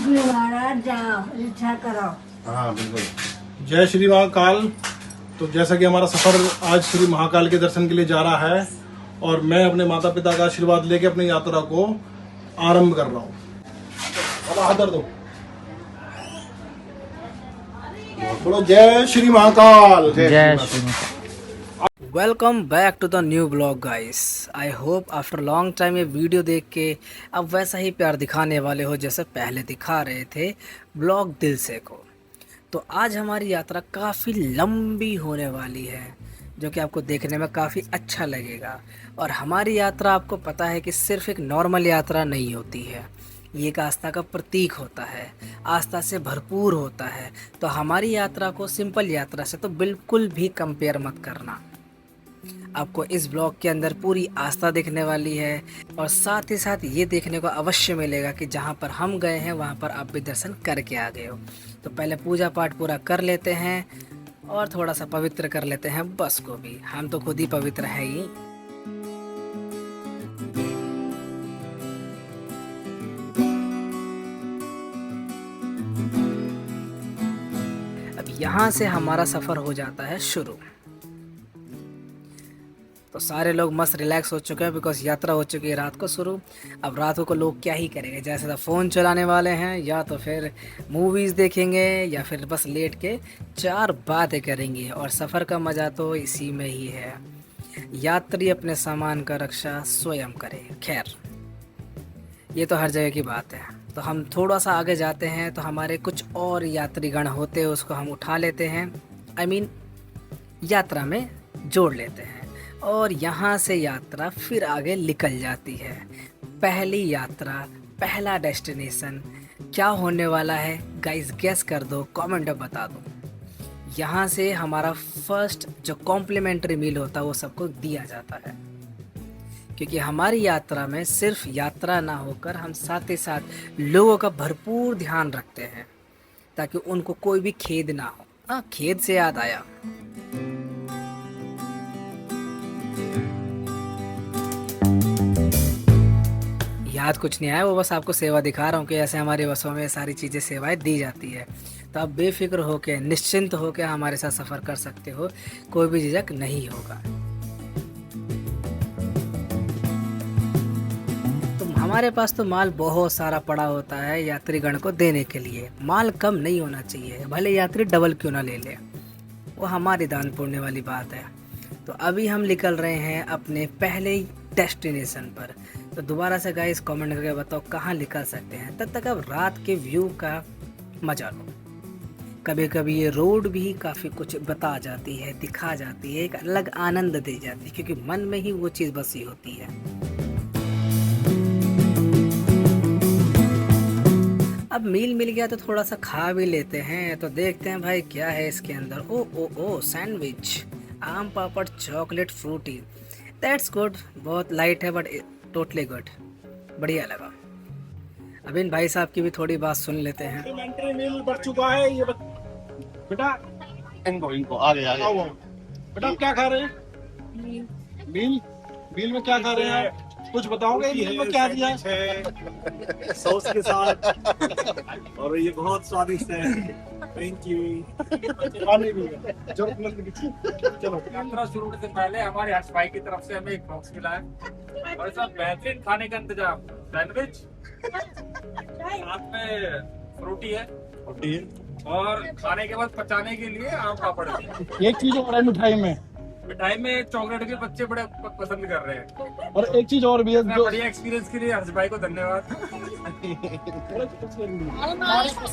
इसमें महाराज जाओ इच्छा करो। हाँ बिल्कुल। जय श्री महाकाल। तो जैसा कि हमारा सफर आज श्री महाकाल के दर्शन के लिए जा रहा है और मैं अपने माता पिता का आशीर्वाद लेके अपनी यात्रा को आरंभ कर रहा हूँ। अब आदर दो, बोलो जय श्री महाकाल। जय Shri Mahakal. Welcome back to the new blog guys. I hope after long time ये वीडियो देख के अब वैसा ही प्यार दिखाने वाले हो जैसे पहले दिखा रहे थे ब्लॉग दिल से को। तो आज हमारी यात्रा काफ़ी लंबी होने वाली है जो कि आपको देखने में काफ़ी अच्छा लगेगा। और हमारी यात्रा आपको पता है कि सिर्फ एक नॉर्मल यात्रा नहीं होती है, ये एक आस्था का प्रतीक होता है, आस्था से भरपूर होता है। तो हमारी यात्रा को सिंपल यात्रा से तो बिल्कुल भी कंपेयर मत करना। आपको इस ब्लॉग के अंदर पूरी आस्था दिखने वाली है और साथ ही साथ ये देखने को अवश्य मिलेगा कि जहाँ पर हम गए हैं वहाँ पर आप भी दर्शन करके आ गए हो। तो पहले पूजा पाठ पूरा कर लेते हैं और थोड़ा सा पवित्र कर लेते हैं बस को भी। हम तो खुद ही पवित्र हैं ही। अब यहाँ से हमारा सफ़र हो जाता है शुरू। तो सारे लोग मस्त रिलैक्स हो चुके हैं बिकॉज यात्रा हो चुकी है रात को शुरू। अब रातों को लोग क्या ही करेंगे, जैसे तो फ़ोन चलाने वाले हैं या तो फिर मूवीज़ देखेंगे या फिर बस लेट के चार बातें करेंगे। और सफ़र का मज़ा तो इसी में ही है। यात्री अपने सामान का रक्षा स्वयं करे। खैर ये तो हर जगह की बात है। तो हम थोड़ा सा आगे जाते हैं तो हमारे कुछ और यात्रीगण होते हैं, उसको हम उठा लेते हैं, आई मीन यात्रा में जोड़ लेते हैं। और यहाँ से यात्रा फिर आगे निकल जाती है। पहली यात्रा, पहला डेस्टिनेशन क्या होने वाला है गाइस, गेस कर दो, कमेंट में बता दो। यहाँ से हमारा फर्स्ट जो कॉम्प्लीमेंट्री मील होता है वो सबको दिया जाता है, क्योंकि हमारी यात्रा में सिर्फ यात्रा ना होकर हम साथ ही साथ लोगों का भरपूर ध्यान रखते हैं ताकि उनको कोई भी खेद ना हो। हाँ, खेद से याद आया, याद कुछ नहीं आया, वो बस आपको सेवा दिखा रहा हूँ कि ऐसे हमारे बसों में सारी चीज़ें सेवाएं दी जाती है। तो आप बेफिक्र होकर निश्चिंत होकर हमारे साथ सफ़र कर सकते हो, कोई भी झिझक नहीं होगा। तो हमारे पास तो माल बहुत सारा पड़ा होता है यात्रीगण को देने के लिए। माल कम नहीं होना चाहिए, भले यात्री डबल क्यों ना ले ले, वो हमारी दान पुण्य वाली बात है। तो अभी हम निकल रहे हैं अपने पहले डेस्टिनेशन पर। तो दोबारा से गाइस कमेंट करके बताओ कहाँ निकल सकते हैं। तब तक अब रात के व्यू का मजा लो। कभी कभी ये रोड भी काफ़ी कुछ बता जाती है, दिखा जाती है, एक अलग आनंद दे जाती है, क्योंकि मन में ही वो चीज़ बसी होती है। अब मील मिल गया तो थोड़ा सा खा भी लेते हैं। तो देखते हैं भाई क्या है इसके अंदर। ओ ओ ओ सैंडविच, आम पापड़, चॉकलेट, फ्रूटी। That's good. बहुत लाइट है बट टोटली गुड, बढ़िया लगा। अब इन भाई साहब की भी थोड़ी बात सुन लेते हैं। कॉम्प्लीमेंट्री मील बढ़ चुका है ये बेटा, इनको आगे बेटा क्या खा रहे हैं? मील में क्या खा रहे हैं आप? कुछ बताओगे मील में क्या दिया है? सॉस के साथ और ये बहुत स्वादिष्ट है। Thank you. खाने भी है। चलो यात्रा शुरू होने से पहले हमारे हर्ष भाई की तरफ से हमें एक बॉक्स मिला है और इसमें बेहतरीन खाने का इंतजाम, सैंडविच, साथ में फ्रूटी है और खाने के बाद पचाने के लिए आम पापड़ है। एक चीज और है मिठाई में चॉकलेट के बच्चे बड़े पसंद कर रहे हैं। और एक चीज और भी है जो बढ़िया एक्सपीरियंस के लिए हर्ष भाई को धन्यवाद।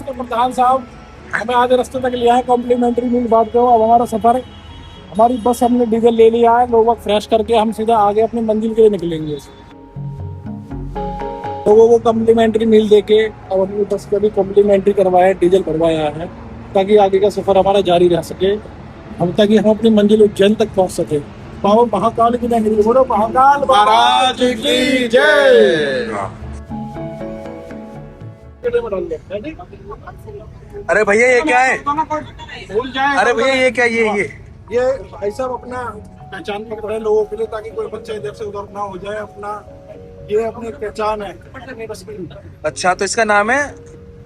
प्रधान साहब हमें आधे रास्ते तक लिया है कॉम्प्लीमेंट्री मील बात करो। अब हमारा सफर, हमारी बस हमने डीजल ले लिया है, लोग फ्रेश करके हम सीधा आगे अपनी मंजिल के लिए निकलेंगे। लोगों को कॉम्प्लीमेंट्री मील देके अब अपनी बस को भी कॉम्प्लीमेंट्री करवाया, डीजल भरवाया है ताकि आगे का सफर हमारा जारी रह सके, ताकि हम अपनी मंजिल उज्जैन तक पहुंच सके। पाओ महाकाल की नगरी, बोलो महाकाल महाराज की जय। अरे भैया ये क्या है? भूल जाए। अरे भैया ये क्या, ये भाई साहब अपना पहचान पत्र है लोगों के लिए, ताकि कोई बच्चा इधर से उधर ना हो जाए। अपना ये अपनी पहचान है। अच्छा, तो इसका नाम है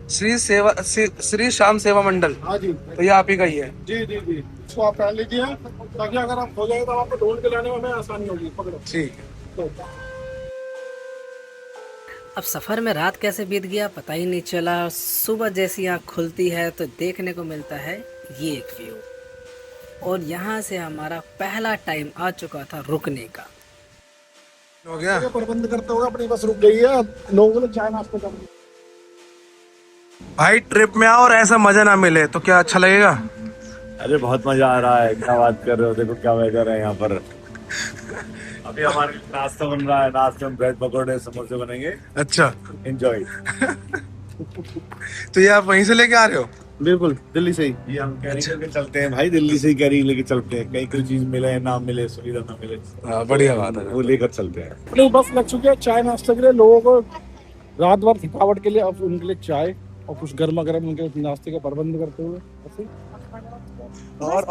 श्री श्याम सेवा मंडल। हाँ जी तो ये आप ही का ही है। जी जी जी, इसको आप पहन लीजिए ताकि अगर आप हो जाए तो आपको ढूंढ के लाने में हमें आसानी होगी। पकड़ो। ठीक है। तो अब सफ़र में रात कैसे बीत गया पता ही नहीं चला। सुबह जैसी आँख खुलती है तो देखने को मिलता है ये एक व्यू, और यहाँ से हमारा पहला टाइम आ चुका था रुकने का। हो गया। ये प्रबंध करते हुए अपनी बस रुक गई है, लोगों ने चाय नाश्ता कर लिया। भाई ट्रिप में आओ और ऐसा मजा ना मिले तो क्या अच्छा लगेगा? अरे बहुत मजा आ रहा है, क्या बात कर रहे हो, देखो क्या वेदर है यहाँ पर। अभी हमारे नाश्ता बन रहा है, नाश्ते में ब्रेड पकौड़े समोसे बनेंगे। अच्छा, एंजॉय। तो ये आप वहीं से लेके आ रहे हो? बिल्कुल, दिल्ली से ही ये हम कैरी करके चलते हैं भाई, दिल्ली से ही कैरी लेके चलते हैं। कहीं कोई चीज मिले ना मिले, सुविधा ना मिले, हाँ, बढ़िया बात है। वो लेकर चलते हैं। अपनी बस लग चुकी है चाय नाश्ते के लिए। लोगों को रात भर थकावट के लिए अब उनके लिए चाय और कुछ गर्मा गर्म उनके नाश्ते का प्रबंध करते हुए और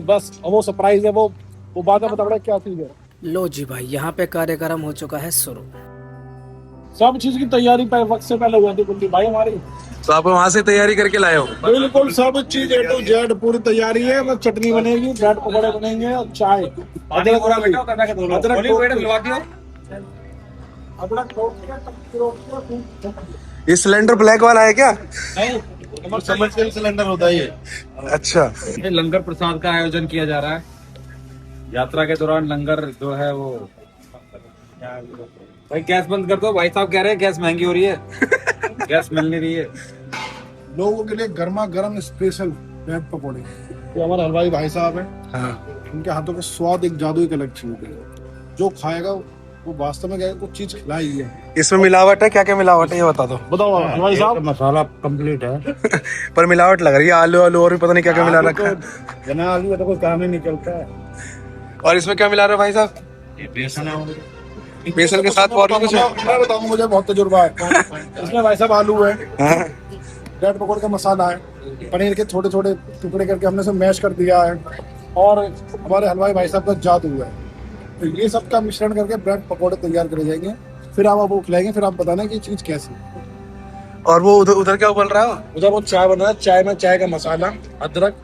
बस बस अब वो सरप्राइज है, वो बात है, बता रहा क्या चीज है। लो जी भाई, यहाँ पे कार्यक्रम हो चुका है शुरू। सब चीज की तैयारी पर वक्त से पहले हुई थी बुल्ली भाई हमारी। तो आप वहां से तैयारी करके लाए हो? बिल्कुल सब चीज A to Z पूरी तैयारी है। बस चटनी बनेगी, ब्रेड पकौड़े बनेंगे और चाय। अदरक ये सिलेंडर ब्लैक वाला है क्या? कमर्शियल सिलेंडर होता है ये। अच्छा, ये लंगर प्रसाद का आयोजन किया जा रहा है। यात्रा के दौरान लंगर जो है वो। भाई गैस बंद कर दो, भाई साहब कह रहे हैं गैस महंगी हो रही है। गैस मिल नहीं रही है। लोगों के लिए गर्मा गर्म स्पेशल ब्रेड पकौड़े। ये हमारे हलवाई भाई साहब हैं। हाँ। उनके हाथों का स्वाद एक जादू एक अलग चीज है। जो खाएगा वो वास्तव में क्या कुछ चीज खिलाई है। इसमें मिलावट है? क्या क्या मिलावट है ये बता दो। बताओ हलवाई साहब। मसाला कंप्लीट है, पर मिलावट लग रही है, आलू आलू और भी पता नहीं क्या क्या मिला रखा है। बिना आलू का तो कोई काम ही नहीं चलता है। और इसमें क्या मिला रहे हो भाई साहब? बेसन है, बेसन के साथ और भी कुछ है? मैं बताऊंगा, मुझे बहुत तजुर्बा है। इसमें भाई साहब आलू है, हाँ। ब्रेड पकौड़े का मसाला है, पनीर के छोटे छोटे टुकड़े करके हमने उसे मैश कर दिया है, और हमारे हलवाई भाई साहब का जादू है। तो ये सब का मिश्रण करके ब्रेड पकौड़े तैयार करे जाएंगे। फिर आप वो खिलाएंगे, फिर आप बताना कि ये चीज कैसी है। और वो उधर उधर क्या उबल रहा है? उधर वो चाय बना है, चाय में चाय का मसाला, अदरक,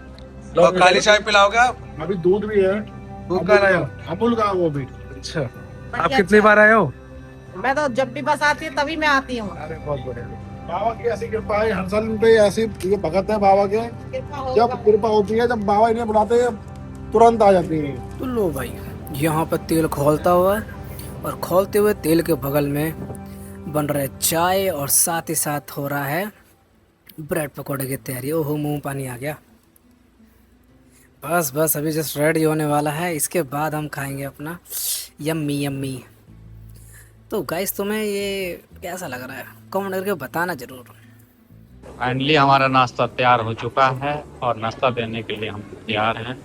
और काली चाय पिलाओगे आप? अभी दूध भी है। दूध का लाए हो? अमूल का वो भी। अच्छा, आप कितनी बार आए हो? मैं तो जब भी बस आती है तभी मैं आती हूँ। अरे बहुत बढ़िया। बाबा की ऐसी कृपा है, हर साल इन पे ऐसी ये भगत है बाबा के। जब कृपा होती है, जब बाबा इन्हें बुलाते हैं तुरंत आ जाती है। तो लो भाई, यहाँ पर तेल खौलता हुआ है, और खौलते हुए तेल के बगल में बन रहा है चाय, और साथ ही साथ हो रहा है ब्रेड पकौड़े की तैयारी। ओहो, मुंह पानी आ गया। बस बस अभी जस्ट रेडी होने वाला है, इसके बाद हम खाएंगे अपना यम्मी यम्मी। तो गाइस, तुम्हें ये कैसा लग रहा है कमेंट करके बताना जरूर। फाइनली हमारा नाश्ता तैयार हो चुका है और नाश्ता देने के लिए हम तैयार हैं।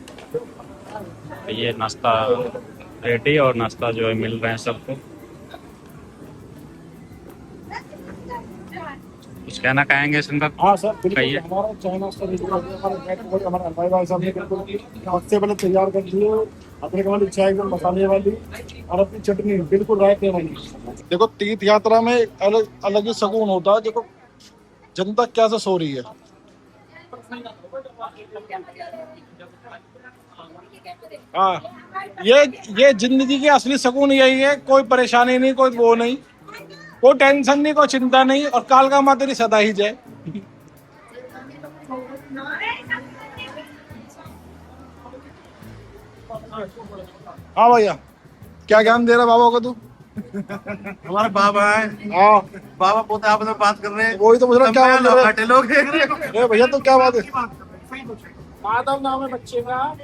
ये नाश्ता रेडी और नाश्ता जो है मिल रहे हैं सबको। कुछ कहना चाहेंगे सुंदर? हाँ सर, बिल्कुल। कहिए। हमारा चाय नाश्ता रेडी हो गया। हमारे ब्रेड पकौड़े हमारे हलवाई भाई साहब ने बिल्कुल वक्त से पहले तैयार कर दिए। अपने वाली चाय एकदम मसाले वाली, और अपनी चटनी बिल्कुल रायते वाली। देखो, तीर्थ यात्रा में अलग अलग ही सुकून होता है। देखो जनता क्या से सो रही है। हाँ, ये जिंदगी की असली सुकून यही है। कोई परेशानी नहीं, कोई वो नहीं, कोई टेंशन नहीं, कोई चिंता नहीं, और कालका माँ तेरी सदा ही जय। हाँ भैया, क्या ज्ञान दे रहा बाबा को तू? हमारे बाबा है। हाँ, बाबा पोते आपस में बात कर रहे हैं। वही तो मुझे क्या बात है। लोग देख रहे हैं। ए भैया, तो क्या बात है? माधव नाम है बच्चे का।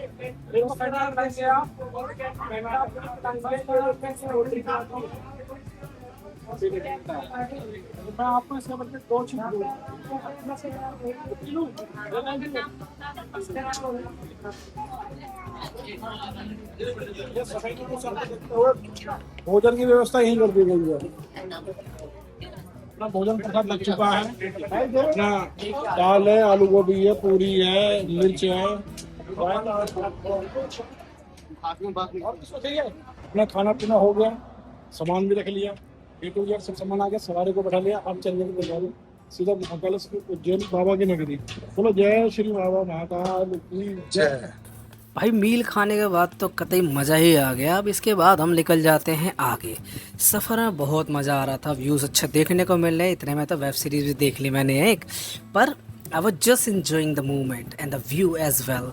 मैं आपको इसके बदले 2 चीज भोजन की व्यवस्था यही कर दी गई है। अपना भोजन प्रसाद लग चुका है। अपना दाल है, आलू गोभी है, पूरी है, मिर्च है, अपना खाना पीना हो गया, सामान भी रख लिया, A to Z सब सामान आ गया, सवारी को बैठा लिया। अब चलने की तैयारी। सीधा महाकाल से उज्जैन बाबा की नगरी। बोलो जय श्री बाबा महाकाल की जय। भाई मील खाने के बाद तो कतई मज़ा ही आ गया। अब इसके बाद हम निकल जाते हैं आगे। सफ़र में बहुत मज़ा आ रहा था, व्यूज़ अच्छे देखने को मिल रहे। इतने में तो वेब सीरीज़ भी देख ली मैंने एक, पर I was just enjoying the movement and the view as well.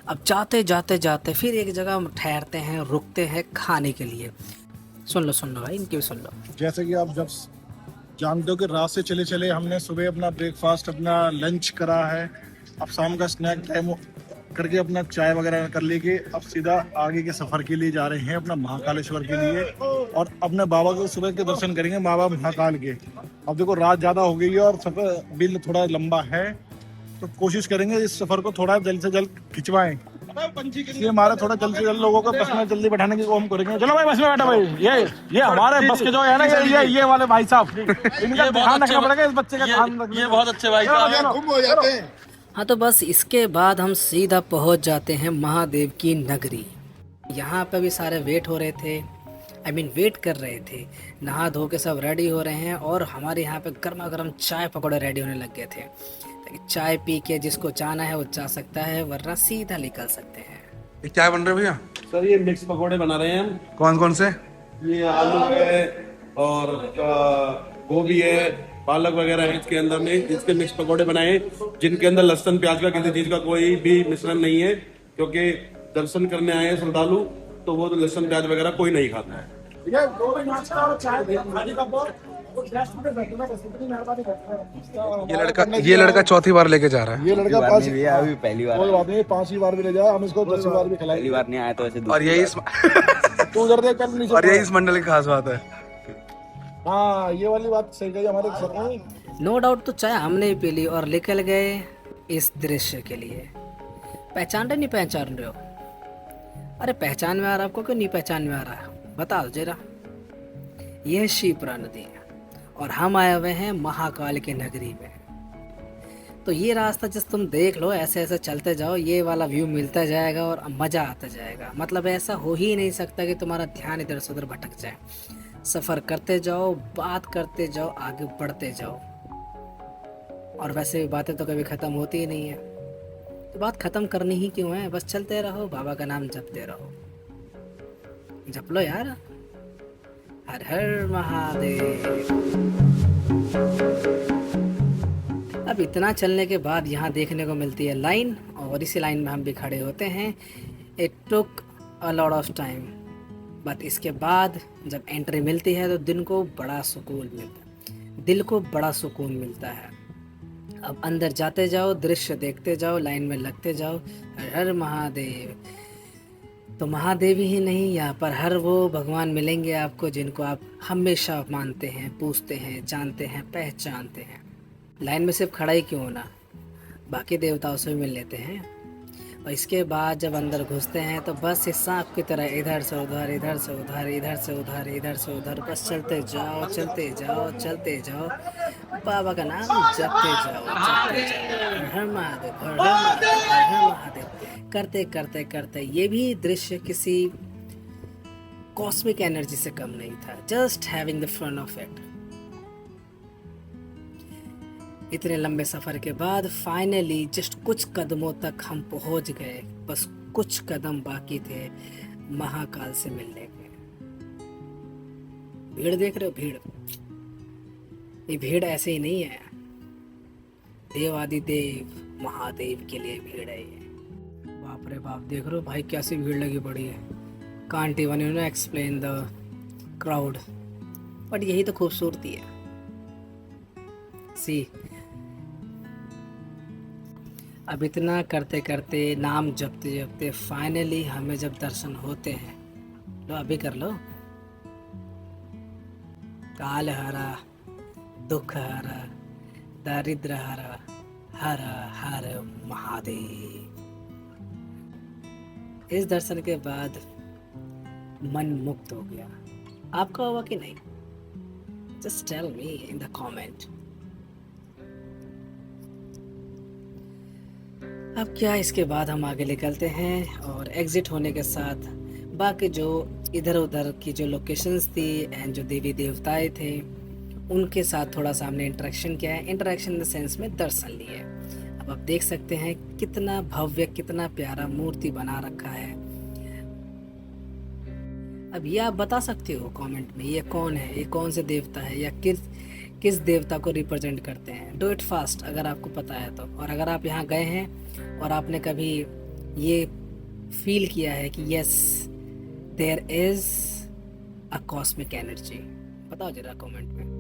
अब जाते जाते जाते फिर एक जगह हम ठहरते हैं, रुकते हैं खाने के लिए। सुन लो भाई, इनकी भी सुन लो। जैसे कि आप जब जानते हो कि रात से चले चले हमने सुबह अपना ब्रेकफास्ट, अपना लंच करा है, अब शाम का स्नैक टाइम करके अपना चाय वगैरह कर लेके अब सीधा आगे के सफ़र के लिए जा रहे हैं अपना महाकालेश्वर के लिए, और अपने बाबा को सुबह के दर्शन करेंगे, बाबा महाकाल के। अब देखो रात ज़्यादा हो गई है और सफ़र बिल थोड़ा लंबा है, तो कोशिश करेंगे इस सफ़र को थोड़ा जल्द से जल्द खिंचवाएं। इसलिए हमारा थोड़ा जल्द से जल्द लोगों को बस में जल्दी बैठाने की कोशिश करेंगे। चलो भाई बस में बैठो भाई। ये हमारे बस के जो है ना, ये वाले भाई साहब, इनका ध्यान रखना पड़ेगा, इस बच्चे का ध्यान रखना। ये बहुत अच्छे भाई साहब, गुम हो जाते हैं। हाँ तो बस इसके बाद हम सीधा पहुंच जाते हैं महादेव की नगरी। यहाँ पे भी सारे वेट हो रहे थे, वेट कर रहे थे। नहा धो के सब रेडी हो रहे हैं और हमारे यहाँ पे गर्मा गर्म चाय पकौड़े रेडी होने लग गए थे। चाय पी के जिसको जाना है वो जा सकता है, वरना सीधा निकल सकते हैं। ये क्या बन रहा है भैया? सर ये मिक्स पकौड़े बना रहे हैं हम। कौन कौन से? ये आलू है और गोभी है, पालक वगैरह है इसके अंदर में। इसके मिक्स पकौड़े बनाए जिनके अंदर लहसुन प्याज का किसी चीज का कोई भी मिश्रण नहीं है, क्योंकि दर्शन करने आए हैं श्रद्धालु, तो वो लहसुन प्याज वगैरह कोई नहीं खाता है। ये लड़का चौथी बार लेके जा रहा है। ये लड़का पहली बार, कोई बात नहीं, 5वीं बार भी ले जाए, हम इसको 10वीं बार भी खिलाएंगे। पहली बार नहीं आया तो ऐसे। और यही तू उधर देख, कर नीचे। और यही इस मंडल की खास बात है। हाँ ये वाली बात सही कही हमारे सर ने। No doubt. तो चाय हमने ही पी ली और निकल गए इस दृश्य के लिए। पहचान रहे नहीं पहचान रहे हो? अरे पहचान में आ रहा आपको, क्यों नहीं पहचान में आ रहा? बता दो जरा। यह शिप्रा नदी है और हम आए हुए हैं महाकाल की नगरी में। तो ये रास्ता जिस तुम देख लो, ऐसे ऐसे चलते जाओ, ये वाला व्यू मिलता जाएगा और मज़ा आता जाएगा। मतलब ऐसा हो ही नहीं सकता कि तुम्हारा ध्यान इधर से उधर भटक जाए। सफ़र करते जाओ, बात करते जाओ, आगे बढ़ते जाओ। और वैसे भी बातें तो कभी ख़त्म होती ही नहीं है, तो बात ख़त्म करनी ही क्यों है? बस चलते रहो, बाबा का नाम जपते रहो। जप लो यार, हर हर महादेव। अब इतना चलने के बाद यहाँ देखने को मिलती है लाइन, और इसी लाइन में हम भी खड़े होते हैं। It took a lot of time, but इसके बाद जब एंट्री मिलती है तो दिल को बड़ा सुकून मिलता है। अब अंदर जाते जाओ, दृश्य देखते जाओ, लाइन में लगते जाओ। हर हर महादेव। तो महादेव ही नहीं, यहाँ पर हर वो भगवान मिलेंगे आपको जिनको आप हमेशा मानते हैं, पूछते हैं, जानते हैं, पहचानते हैं। लाइन में सिर्फ खड़ा ही क्यों होना, बाकी देवताओं से भी मिल लेते हैं। और इसके बाद जब अंदर घुसते हैं तो बस इस सांप की तरह इधर से उधर, इधर से उधर, इधर से उधर, इधर से उधर, बस चलते जाओ, चलते जाओ, चलते जाओ, बाबा का नाम जपते जाओ, जपते जाओ। हर हर महादेव, हर हर महादेव, हर हर महादेव करते करते करते। ये भी दृश्य किसी कॉस्मिक एनर्जी से कम नहीं था। Just having the fun of it. इतने लंबे सफ़र के बाद फाइनली जस्ट कुछ कदमों तक हम पहुंच गए। बस कुछ कदम बाकी थे महाकाल से मिलने के। भीड़ देख रहे हो? भीड़, ये भीड़ ऐसे ही नहीं है, देवादिदेव महादेव के लिए भीड़ है ये। बाप रे बाप, देख रहे हो भाई कैसी भीड़ लगी पड़ी है। Can't even you know explain the crowd, but यही तो खूबसूरती है। सी, अब इतना करते करते, नाम जपते जपते फाइनली हमें जब दर्शन होते हैं, लो अभी कर लो। काल हरा, दुख हरा, दारिद्र हरा, हर हर महादेव। इस दर्शन के बाद मन मुक्त हो गया। आपका हुआ कि नहीं? Just tell me in the comment. अब क्या, इसके बाद हम आगे निकलते हैं और एग्जिट होने के साथ बाकी जो इधर उधर की जो लोकेशंस थी एंड जो देवी देवताएं थे उनके साथ थोड़ा सा हमने इंटरेक्शन किया है, इंटरेक्शन इन द सेंस में दर्शन लिए। अब आप देख सकते हैं कितना भव्य, कितना प्यारा मूर्ति बना रखा है। अब ये आप बता सकते हो कमेंट में, ये कौन है, ये कौन से देवता है, या किस देवता को रिप्रेजेंट करते हैं। डू इट फास्ट अगर आपको पता है तो। और अगर आप यहाँ गए हैं और आपने कभी ये फील किया है कि yes there is a cosmic energy, बताओ जरा कमेंट में।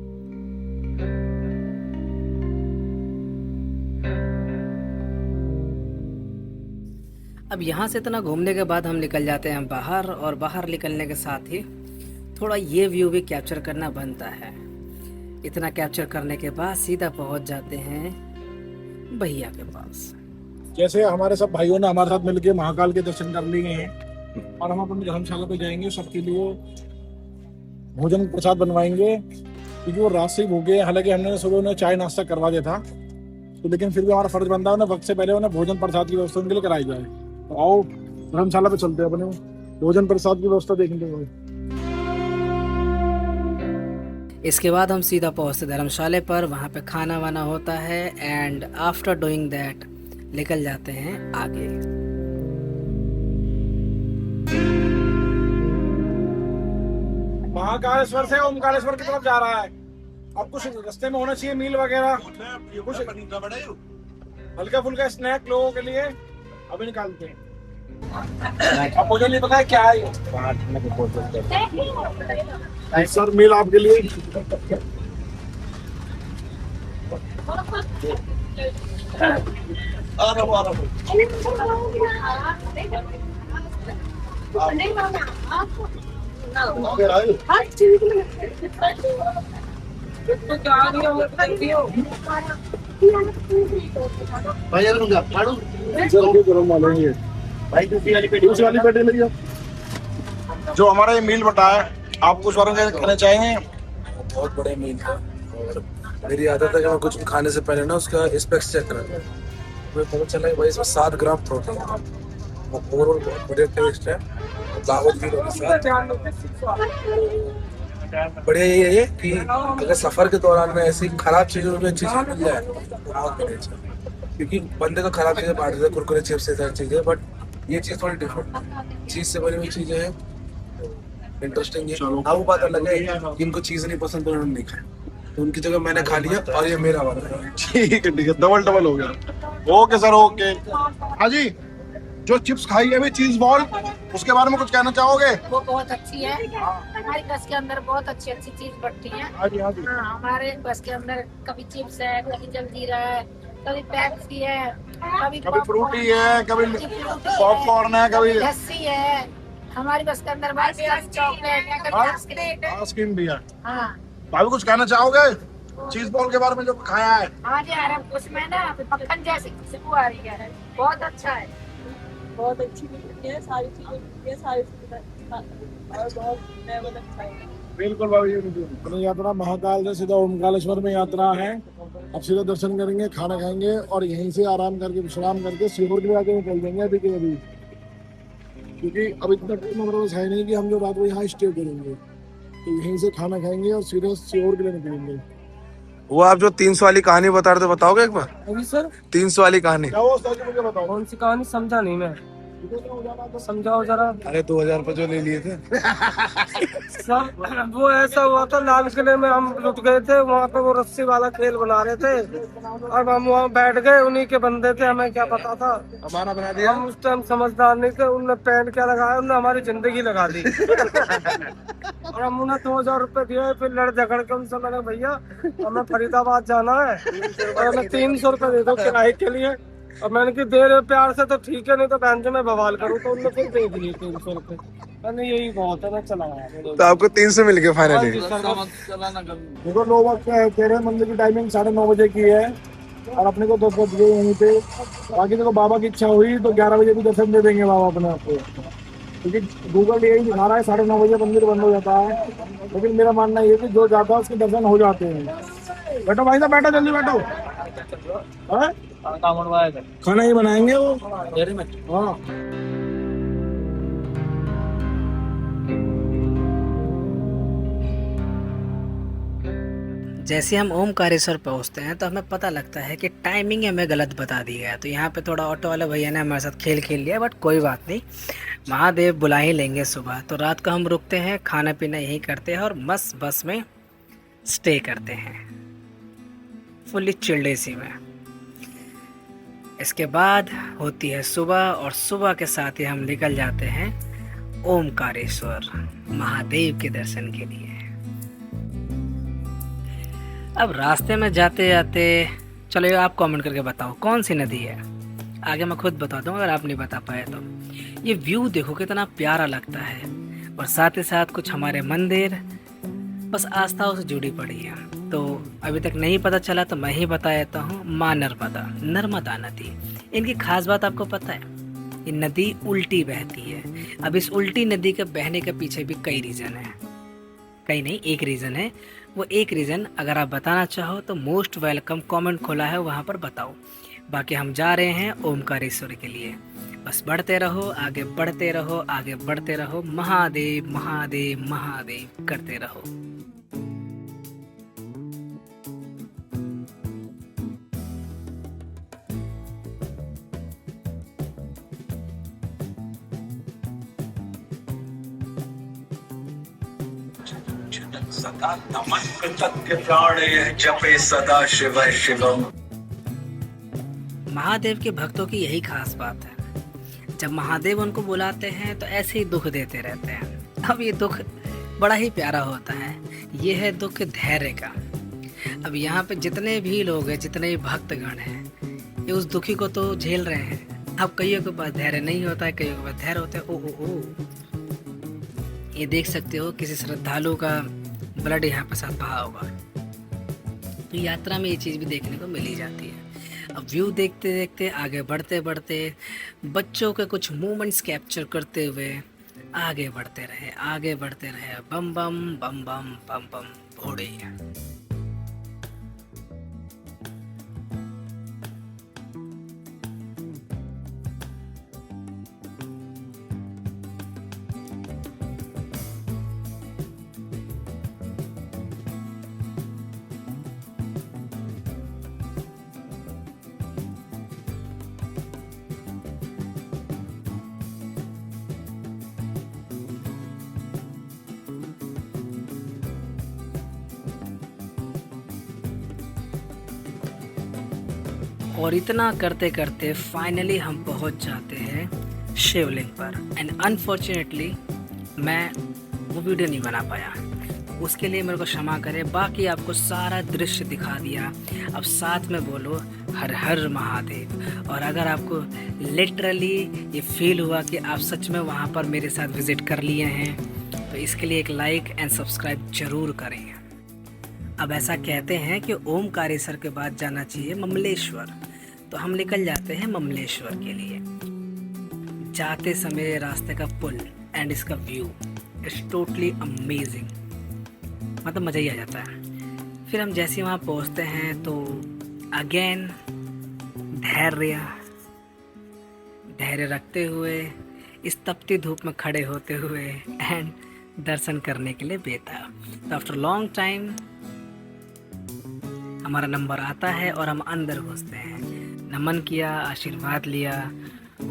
अब यहाँ से इतना घूमने के बाद हम निकल जाते हैं बाहर, और बाहर निकलने के साथ ही थोड़ा ये व्यू भी कैप्चर करना बनता है। इतना कैप्चर करने के बाद सीधा पहुँच जाते हैं भैया के पास। जैसे हमारे सब भाइयों ने हमारे साथ मिलके महाकाल के दर्शन कर लिए हैं, और हम अपनी धर्मशाला पे जाएंगे, सबके लिए भोजन प्रसाद बनवाएंगे, क्योंकि वो रात से ही भूखे हैं। हालांकि हमने सुबह उन्हें चाय नाश्ता करवा दिया था, तो लेकिन फिर भी हमारा फर्ज बनता है उन्हें वक्त से पहले उन्हें भोजन प्रसाद की व्यवस्था उनके लिए कराई जाए। तो आओ धर्मशाला पे चलते हैं, अपने भोजन प्रसाद की व्यवस्था देखेंगे। इसके बाद हम सीधा पहुंचते धर्मशाला पर, वहाँ पे खाना वाना होता है, एंड आफ्टर डूइंग दैट निकल जाते हैं आगे। महाकालेश्वर से ओमकारेश्वर की तरफ जा रहा है। अब कुछ रास्ते में होना चाहिए मील वगैरह, कुछ हल्का फुल्का स्नैक लोगों के लिए अभी निकालते हैं। अब मुझे नहीं पता है क्या है सर, मील आपके लिए। जो हमारा ये मील बटा है, आप कुछ बारे में कहना चाहेंगे? बहुत बड़े मील है, और मेरी आदत है कि मैं कुछ भी खाने से पहले ना उसका स्पेक्स चेक करता हूँ। मुझे पता चला कि भाई इसमें 7 ग्राम प्रोटीन है, ओवरऑल बहुत बढ़िया टेस्ट है। दावत भी लोगों के साथ बढ़िया ये है कि अगर सफर के दौरान में ऐसी खराब चीजों में चीजें मिल जाए तो बहुत बढ़िया, क्योंकि बंदे का खराब चीजें बांट देते, कुरकुरे चिप्स से सारी चीजें, बट ये चीज थोड़ी डिफरेंट चीज से बनी हुई चीजें हैं, इंटरेस्टिंग है। हाँ, वो बात अलग है कि इनको चीज नहीं पसंद तो उन्होंने नहीं खाया, तो उनकी जगह मैंने खा लिया और ये मेरा वाला है। ठीक है, डबल हो गया। Okay sir, okay. हाँ जी, जो चिप्स खाई है अभी चीज बॉल, उसके बारे में कुछ कहना चाहोगे? वो बहुत अच्छी है। हमारी बस के अंदर बहुत अच्छी अच्छी चीज बढ़ती है। हाँ जी, हाँ जी। हाँ, हमारे बस के अंदर कभी चिप्स है, कभी जलजीरा है, कभी पेप्सी है, कभी फ्रूटी है, कभी पॉपकॉर्न है, कभी लस्सी है। हमारी बस के अंदर चॉकलेट है, कभी आइसक्रीम है। आइसक्रीम भी है। हाँ भाई कुछ कहना चाहोगे चीज बॉल के बारे में जो खाया है? हाँ जी, अरे उसमें ना मक्खन जैसी खुशबू आ रही है, बहुत अच्छा है। बहुत अच्छी मिलती है, सारी चीजें मिलती है, सारी चीजें और बहुत लेवल अच्छा है। बिल्कुल भाई, अपनी यात्रा महाकाल से सीधा ओमकारेश्वर में यात्रा है। अब सीधा दर्शन करेंगे, खाना खाएंगे और यहीं से आराम करके विश्राम करके सीहोर के लिए आके निकल देंगे अभी के अभी, क्योंकि अब इतना टाइम हमारे पास है नहीं कि हम जो रात को यहाँ स्टे करेंगे, तो यहीं से खाना खाएंगे और सीधे सीहोर के लिए निकलेंगे। वो आप जो 300 वाली कहानी बता रहे थे, बताओगे एक बार? अभी सर 300 वाली कहानी क्या वो सच मुझे बताओ। कौन सी कहानी समझा नहीं मैं, समझाओ जरा। अरे 2000 रुपए जो ले लिए थे सर वो ऐसा हुआ था, लाल किले में हम लुट गए थे, वहाँ पे वो रस्सी वाला खेल बना रहे थे और हम वहाँ बैठ गए, उन्हीं के बंदे थे, हमें क्या पता था, हमारा बना दिया। हम उस टाइम समझदार नहीं थे, उनने पैंट क्या लगाया, उन्होंने हमारी जिंदगी लगा दी और हम उन्हें 2000 रुपए दिए। फिर लड़ झगड़ के उनसे मैंने, भैया हमें फरीदाबाद जाना है और हमें 300 रुपए दे दो किराए के लिए, और मैंने कि दे रहे प्यार से तो ठीक है, नहीं तो बैंक में बवाल करूँ, तो उनने फिर दे दिए 300 रुपए। मैंने यही बहुत है, मैं चला गया। तो आपको 300 मिल गए फाइनली। देखो लोग कह रहे हैं मंदिर की टाइमिंग 9:30 बजे की है और अपने को 10 बज गए यहीं पे। बाकी देखो बाबा की इच्छा हुई तो 11 बजे भी दर्शन दे देंगे बाबा अपने आपको, क्योंकि गूगल यही दिखा रहा है 9:30 बजे मंदिर बंद हो जाता है, लेकिन मेरा मानना ये है कि जो जाता है उसके दर्शन हो जाते हैं। बैठो भाई साहब, बैठो जल्दी बैठो। खाना ही बनाएंगे वो। हाँ जैसे हम ओमकारेश्वर पहुंचते हैं तो हमें पता लगता है कि टाइमिंग हमें गलत बता दी गया। तो यहाँ पे थोड़ा ऑटो वाले भैया ने हमारे साथ खेल लिया, बट कोई बात नहीं, महादेव बुला ही लेंगे सुबह। तो रात को हम रुकते हैं, खाना पीना यही करते हैं और मस्त बस में स्टे करते हैं, फुल्ली चिल्ड एसी में। इसके बाद होती है सुबह और सुबह के साथ ही हम निकल जाते हैं ओमकारेश्वर महादेव के दर्शन के लिए। अब रास्ते में जाते जाते चलो आप कमेंट करके बताओ कौन सी नदी है, आगे मैं खुद बता दूँ अगर आप नहीं बता पाए तो। ये व्यू देखो कितना प्यारा लगता है, और साथ ही साथ कुछ हमारे मंदिर बस आस्थाओं से जुड़ी पड़ी है। तो अभी तक नहीं पता चला तो मैं ही बता देता हूँ, माँ नर्मदा नदी। इनकी खास बात आपको पता है, ये नदी उल्टी बहती है। अब इस उल्टी नदी के बहने के पीछे भी कई रीज़न है, कई नहीं एक रीज़न है। वो एक रीज़न अगर आप बताना चाहो तो मोस्ट वेलकम, कमेंट खोला है वहाँ पर बताओ। बाकी हम जा रहे हैं ओमकारेश्वर के लिए। बस बढ़ते रहो, आगे बढ़ते रहो, आगे बढ़ते रहो, महादेव महादेव महादेव करते रहो। सदा नमन कृतज्ञ प्राणे जपे सदा शिव शिवम। महादेव के भक्तों की यही खास बात है, जब महादेव उनको बुलाते हैं तो ऐसे ही दुख देते रहते हैं। अब ये दुख बड़ा ही प्यारा होता है, ये है दुख धैर्य का। अब यहाँ पे जितने भी लोग हैं, जितने भी भक्तगण हैं, ये उस दुखी को तो झेल रहे हैं। अब कईयों के पास धैर्य नहीं होता है, कईयों के पास धैर्य होता है। ओ ओ ओ, ये देख सकते हो किसी श्रद्धालु का ब्लड यहाँ पे साथ बहा होगा। तो यात्रा में ये चीज़ भी देखने को मिल ही जाती है। अब व्यू देखते देखते आगे बढ़ते बढ़ते बच्चों के कुछ मोमेंट्स कैप्चर करते हुए आगे बढ़ते रहे। बम बम बम बम बम बम भोड़े। और इतना करते करते फाइनली हम पहुंच जाते हैं शिवलिंग पर। एंड अनफॉर्चुनेटली मैं वो वीडियो नहीं बना पाया, उसके लिए मेरे को क्षमा करें। बाकी आपको सारा दृश्य दिखा दिया। अब साथ में बोलो हर हर महादेव। और अगर आपको लिटरली ये फील हुआ कि आप सच में वहाँ पर मेरे साथ विजिट कर लिए हैं, तो इसके लिए एक लाइक एंड सब्सक्राइब जरूर करें। अब ऐसा कहते हैं कि ओमकारेश्वर के बाद जाना चाहिए ममलेश्वर, तो हम निकल जाते हैं ममलेश्वर के लिए। जाते समय रास्ते का पुल एंड इसका व्यू इज टोटली अमेजिंग, मतलब मज़ा ही आ जाता है। फिर हम जैसे वहाँ पहुँचते हैं तो अगेन धैर्य रखते हुए इस तपती धूप में खड़े होते हुए एंड दर्शन करने के लिए बेताब। तो आफ्टर लॉन्ग टाइम हमारा नंबर आता है और हम अंदर घुसते हैं। नमन किया, आशीर्वाद लिया,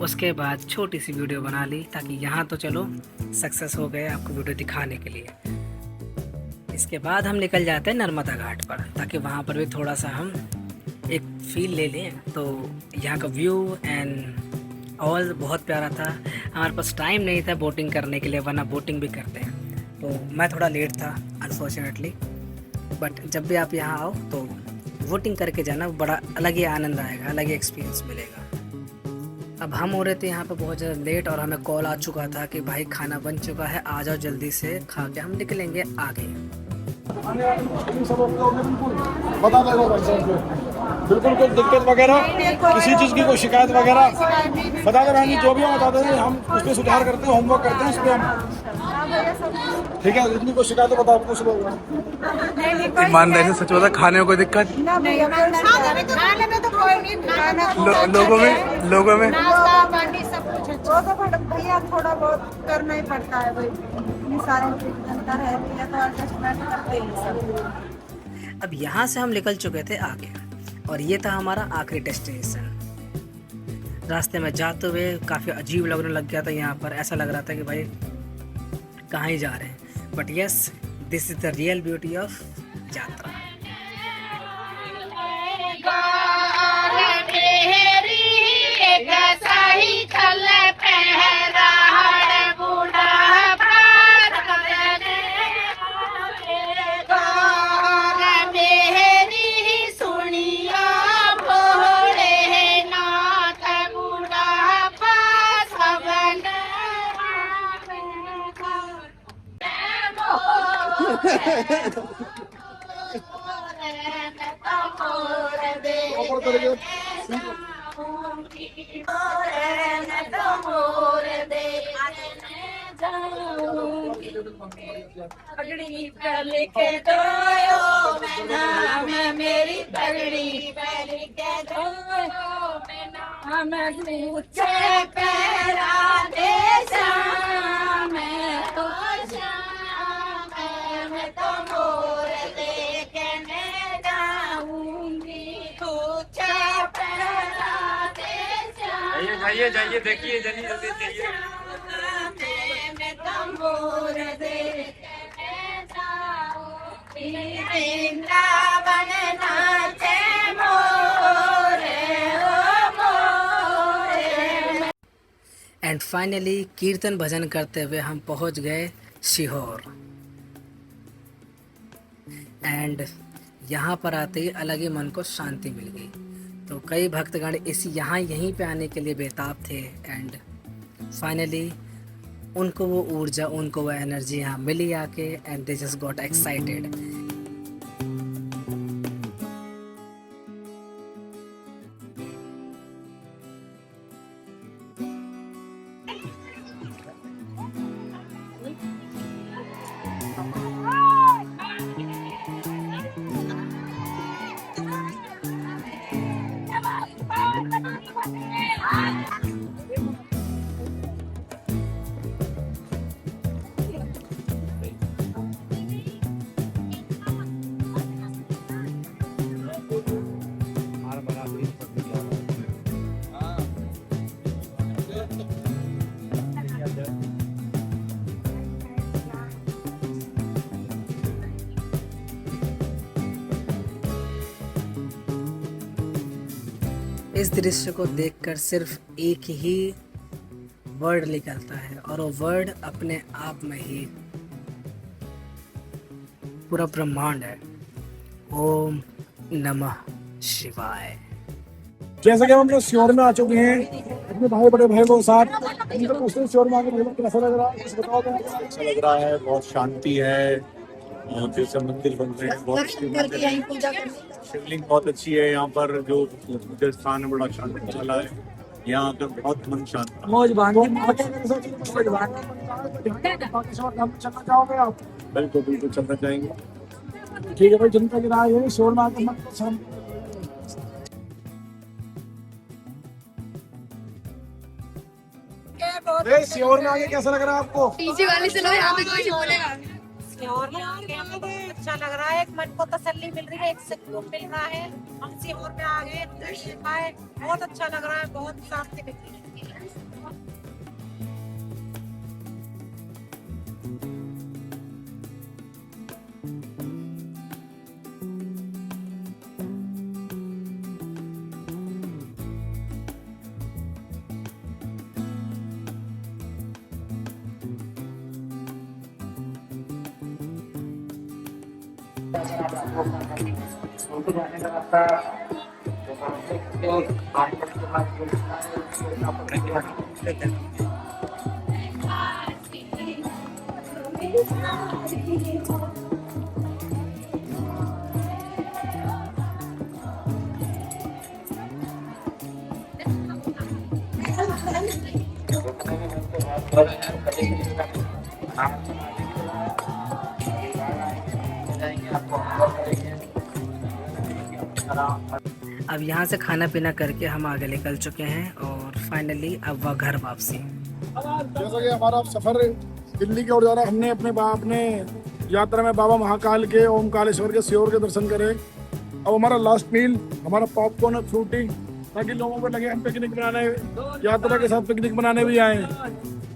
उसके बाद छोटी सी वीडियो बना ली, ताकि यहाँ तो चलो सक्सेस हो गए आपको वीडियो दिखाने के लिए। इसके बाद हम निकल जाते हैं नर्मदा घाट पर, ताकि वहाँ पर भी थोड़ा सा हम एक फील ले लें। तो यहाँ का व्यू एंड ऑल बहुत प्यारा था। हमारे पास टाइम नहीं था बोटिंग करने के लिए, वरना बोटिंग भी करते हैं। तो मैं थोड़ा लेट था अनफॉर्चुनेटली, बट जब भी आप यहाँ आओ तो वोटिंग करके जाना, बड़ा अलग ही आनंद आएगा, अलग ही एक्सपीरियंस मिलेगा। अब हम हो रहे थे यहाँ पे बहुत ज़्यादा लेट और हमें कॉल आ चुका था कि भाई खाना बन चुका है, आ जाओ जल्दी से, खा के हम निकलेंगे आगे। बता देगा भाई साहब को बिल्कुल कोई दिक्कत वगैरह, किसी चीज़ की कोई शिकायत वगैरह बता दे बहन, जो भी हम बता दें, हम उस पर सुधार करते हैं, होमवर्क करते हैं उस पर हम। ठीक है, इतनी कोई शिकायत बताओ, कुछ लोग ईमानदारी से सच बता, खाने में कोई दिक्कत लोगों में वो तो भैया थोड़ा बहुत करना ही पड़ता है भाई, इतनी सारी जनता रहती है तो एडजस्टमेंट करते ही सब। अब यहाँ से हम निकल चुके थे आगे और ये था हमारा आखिरी डेस्टिनेशन। रास्ते में जाते हुए काफ़ी अजीब लगने लग गया था यहाँ पर, ऐसा लग रहा था कि भाई कहाँ ही जा रहे हैं। But yes, this is the real beauty of यात्रा। पगड़ी पहन के धोयो मैं नाम मेरी पगड़ी पहन के धोयो मैं नाम ऊंचे पैरा दे श्याम तो श्याम मैं तो मोर देखने जाऊंगी ऊंचे पैरा दे श्याम। जाइए जाइए देखिए जल्दी जल्दी जाइए। मैं तो मोर देखने जाऊंगी वृंदावन नाचे मोरे ओ मोरे। एंड फाइनली कीर्तन भजन करते हुए हम पहुंच गए सीहोर। एंड यहाँ पर आते ही अलग ही मन को शांति मिल गई। तो कई भक्तगण यहीं पे आने के लिए बेताब थे। एंड फाइनली उनको वो ऊर्जा, उनको वो एनर्जी यहाँ मिली आके, and they just got excited. इस दृश्य को देखकर सिर्फ एक ही वर्ड निकलता है और वो वर्ड अपने आप में ही पूरा ब्रह्मांड है। ओम नमः शिवाय। जैसा कि हम लोग सीहोर में आ चुके हैं अपने भाई बड़े भाई को साथ, उनसे पूछते हैं सीहोर में आके भैया कैसा लग रहा है, कुछ बताओ। अच्छा लग रहा है, बहुत शांति है। और जैसे मंदिर बन रहे हैं, बहुत शिवलिंग बहुत अच्छी है यहाँ पर। जो पूजा स्थान है बड़ा शांति वाला है, यहाँ आकर बहुत मन शांत। मौज चलना चाहोगे आप? बिल्कुल बिल्कुल चलना चाहेंगे। ठीक है भाई, जनता की राय है सीहोर में आकर मन को शांति। सीहोर में आके कैसा लग रहा है आपको? पीछे वाले चलो, यहाँ पे कोई बोलेगा। सीहोर में आके अच्छा लग रहा है, एक मन को तसल्ली मिल रही है, एक सुकून मिल रहा है। हम सीहोर में आ गए, बहुत अच्छा लग रहा है, बहुत शांति मिल रही है। अब यहाँ से खाना पीना करके हम आगे निकल चुके हैं और फाइनली अब वह घर वापसी। जैसा कि हमारा सफर दिल्ली की ओर जा रहा है, हमने अपने यात्रा में बाबा महाकाल के, ओमकालेश्वर के, सियोर के दर्शन करें। अब हमारा लास्ट मील, हमारा पॉपकॉर्न और फ्रूटी, ताकि लोगों को लगे हम पिकनिक बनाने, यात्रा के साथ पिकनिक बनाने भी आए,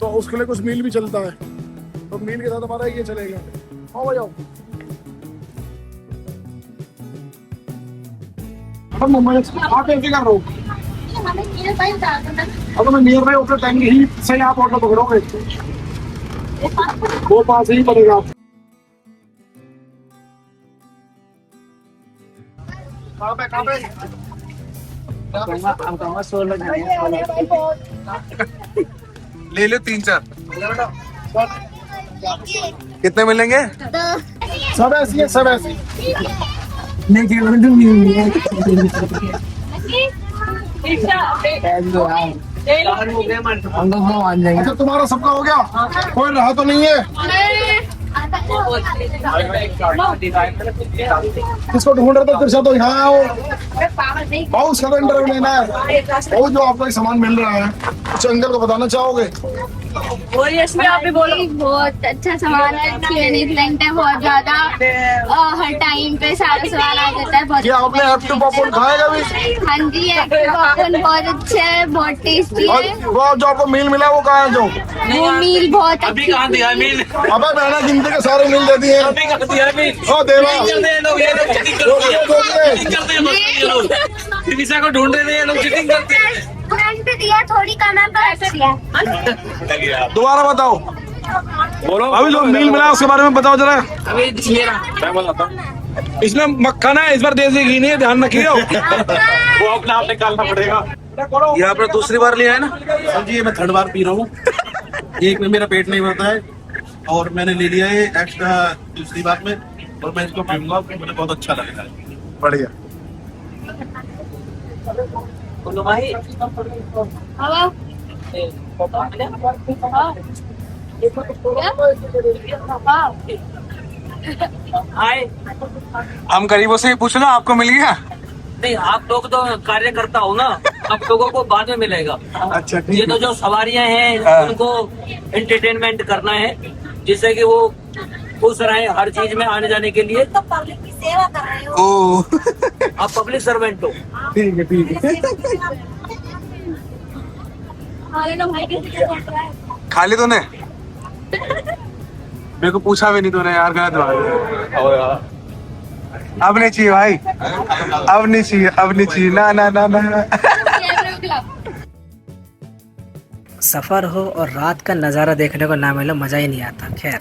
तो उसके लिए कुछ मील भी चलता है। तो मील के साथ हमारा ये चलेगा। आओ जाओ। अब मैं आप ऐसे कर रहा हूँ, अब मैं नियर बाई होकर टाइम ही सही आप ऑटो पकड़ोगे, वो पास ही पड़ेगा। कहाँ पे? ले लो 3-4। कितने मिलेंगे? सब ऐसी है, सब ऐसी। अच्छा तुम्हारा सबका हो गया, कोई रहा तो नहीं है? किसको ढूंढ रहे थे फिर से? तो यहाँ आओ, बहुत सारा इंटरव्यू लेना है। बहुत जो आपको सामान मिल रहा है, कुछ अंकल को बताना चाहोगे? आप भी बोलो। बहुत अच्छा सामान है, अच्छी मैनेजमेंट है, बहुत ज्यादा हर टाइम पे सारा सामान आ जाता है। क्या आपने एक्टिव पॉपकॉर्न खाएगा भी? हाँ जी, एक्टिव पॉपकॉर्न बहुत अच्छे है, बहुत टेस्टी है। वो जो आपको मील मिला वो कहाँ है? जो वो मील बहुत अच्छी है। अबे मैंने गिनती के सारे मील दे दिए। ओ देवा, को ढूंढ रहे हैं लोग, चीटिंग करते हैं। दिया थोड़ी कम है पर दोबारा बताओ, बोलो। अभी जो मील मिला उसके बारे में बताओ जरा। इसमें मक्खन है, इस बार देसी घी नहीं है, ध्यान रखिए। वो अपने आप निकालना पड़ेगा। ये आपने दूसरी बार लिया है ना? सर जी ये मैं 3rd बार पी रहा हूँ। एक में मेरा पेट नहीं भरता है और मैंने ले लिया है एक्स्ट्रा दूसरी बार में, और मैं इसको पीऊंगा, मुझे बहुत अच्छा लगता है। बढ़िया। हम गरीबों से ही पूछ लो, आपको मिल गया? नहीं, आप लोग तो कार्यकर्ता हो ना, आप लोगों को बाद में मिलेगा। अच्छा ठीक ये तो जो सवारियां हैं उनको एंटरटेनमेंट करना है, जिससे कि वो खुश रहे हर चीज में आने जाने के लिए। तो पब्लिक की सेवा कर रहे हो। ओ आप पब्लिक सर्वेंट हो। ठीक है, ठीक है। खा ली तूने? मेरे को पूछा भी नहीं तूने यार, गलत बात है। अब नहीं चाहिए भाई, अब नहीं चाहिए, अब नहीं चाहिए, ना ना ना ना। सफ़र हो और रात का नज़ारा देखने को ना मिले, मज़ा ही नहीं आता। खैर,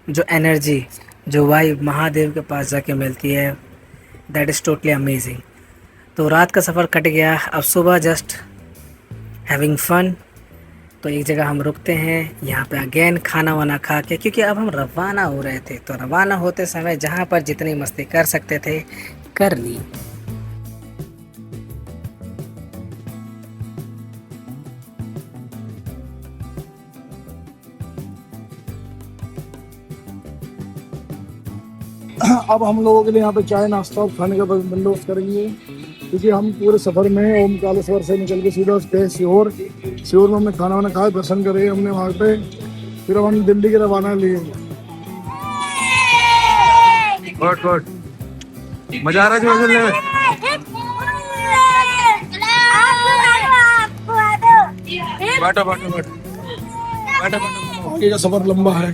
जो एनर्जी, जो वाइब महादेव के पास जाके मिलती है, दैट इज़ टोटली अमेजिंग। तो रात का सफ़र कट गया, अब सुबह जस्ट हैविंग फन। तो एक जगह हम रुकते हैं, यहाँ पे अगेन खाना वाना खा के, क्योंकि अब हम रवाना हो रहे थे। तो रवाना होते समय जहाँ पर जितनी मस्ती कर सकते थे कर ली। अब हम लोगों के लिए यहाँ पे चाय नाश्ता और खाने का बंदोबस्त करेंगे, क्योंकि हम पूरे सफर में ओमकालेश्वर से निकल के सीधा गए सियोर। सियोर में हमने खाना वाना खाया, दर्शन करे हमने वहाँ पे, फिर हम दिल्ली के रवाना लिए। गुड गुड, मजा आ रहा है जो चलने में। बैठो बैठो बैठो बैठो बैठो। आगे का सफर लंबा है,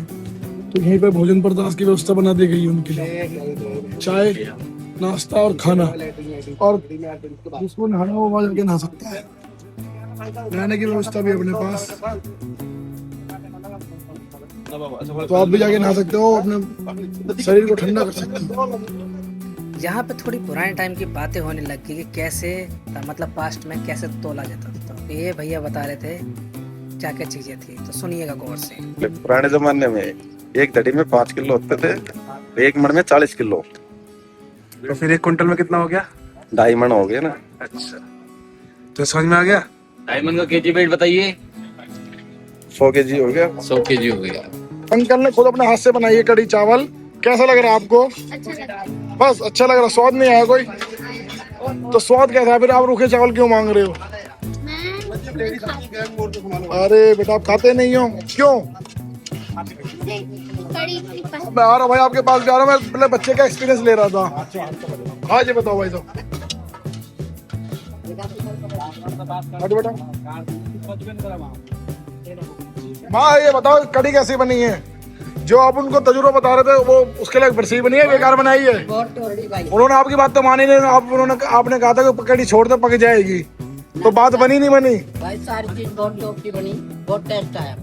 तो यहीं पे भोजन पदार्थ की व्यवस्था बना दी गई है उनके लिए, चाय नाश्ता और खाना। और जिसको नहाना हो वहाँ जाके नहा सकता है, रहने की व्यवस्था भी अपने पास, तो आप भी जाके नहा सकते हो, अपने शरीर को ठंडा कर सकते हो। यहाँ पे थोड़ी पुराने टाइम की बातें होने लग गई कि कैसे, मतलब पास्ट में कैसे तोला जाता था। तो ये भैया बता रहे थे क्या क्या चीजें थी, तो सुनिएगा गौर से। पुराने जमाने में एक दड़ी में 5 किलो होते थे, एक मण में 40 किलो। तो फिर 1 क्विंटल में कितना हो गया? 2.5 मण हो गए ना। अच्छा, तो समझ में आ गया। डायमंड का केजी वेट बताइए। 100 kg हो गया। 100 केजी हो गया। अंकल ने खुद अपने हाथ से बनाई है कढ़ी चावल, कैसा लग रहा है आपको? बस अच्छा लग रहा, स्वाद नहीं आया कोई? तो स्वाद कैसा है फिर? आप रूखे चावल क्यों मांग रहे हो? अरे बेटा आप खाते नहीं हो, क्यों? बड़ी मैं आ रहा हूँ भाई, आपके पास भी आ रहा हूँ। मैं पहले बच्चे का एक्सपीरियंस ले रहा था। हाँ जी बताओ भाई साहब। बेटा माँ ये बताओ कड़ी कैसी बनी है? जो आप उनको तजुर्बा बता रहे थे वो उसके लिए सही बनी है, बेकार बनाई है? उन्होंने आपकी बात तो मानी नहीं। आपने कहा था कि कड़ी छोड़ दे पक जाएगी, तो बात बनी नहीं बनी? भाई सारी चीज बहुत टॉप की बनी, बहुत टेस्ट आया।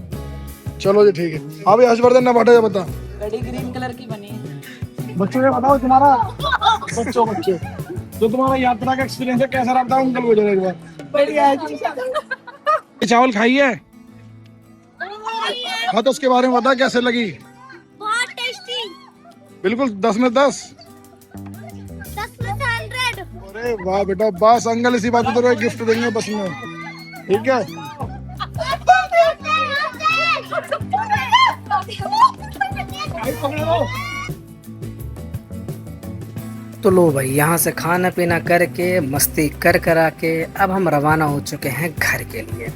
चलो जी ठीक है। अभी हर्षवर्धन ने बांटा, बता। कड़ी ग्रीन कलर की बनी है। बच्चों ये बताओ तुम्हारा बच्चे तो तुम्हारा यात्रा का एक्सपीरियंस है, कैसा रहा? बताओ अंकल को जरा एक बार। बढ़िया है। चावल खाई है? हाँ तो उसके बारे में बता, कैसे लगी? बहुत टेस्टी। बिल्कुल 10 में 10। 10 में 100। अरे वाह बेटा, बस अंकल इसी बात पे तो गिफ्ट देंगे बस में, ठीक है? तो लो भाई, यहाँ से खाना पीना करके मस्ती कर करा के अब हम रवाना हो चुके हैं घर के लिए।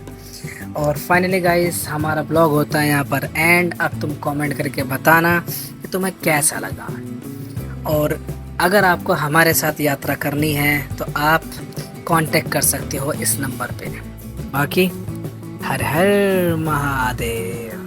और फाइनली गाइस हमारा ब्लॉग होता है यहाँ पर एंड। अब तुम कमेंट करके बताना कि तुम्हें कैसा लगा, और अगर आपको हमारे साथ यात्रा करनी है तो आप कांटेक्ट कर सकते हो इस नंबर पे। बाकी हर हर महादेव।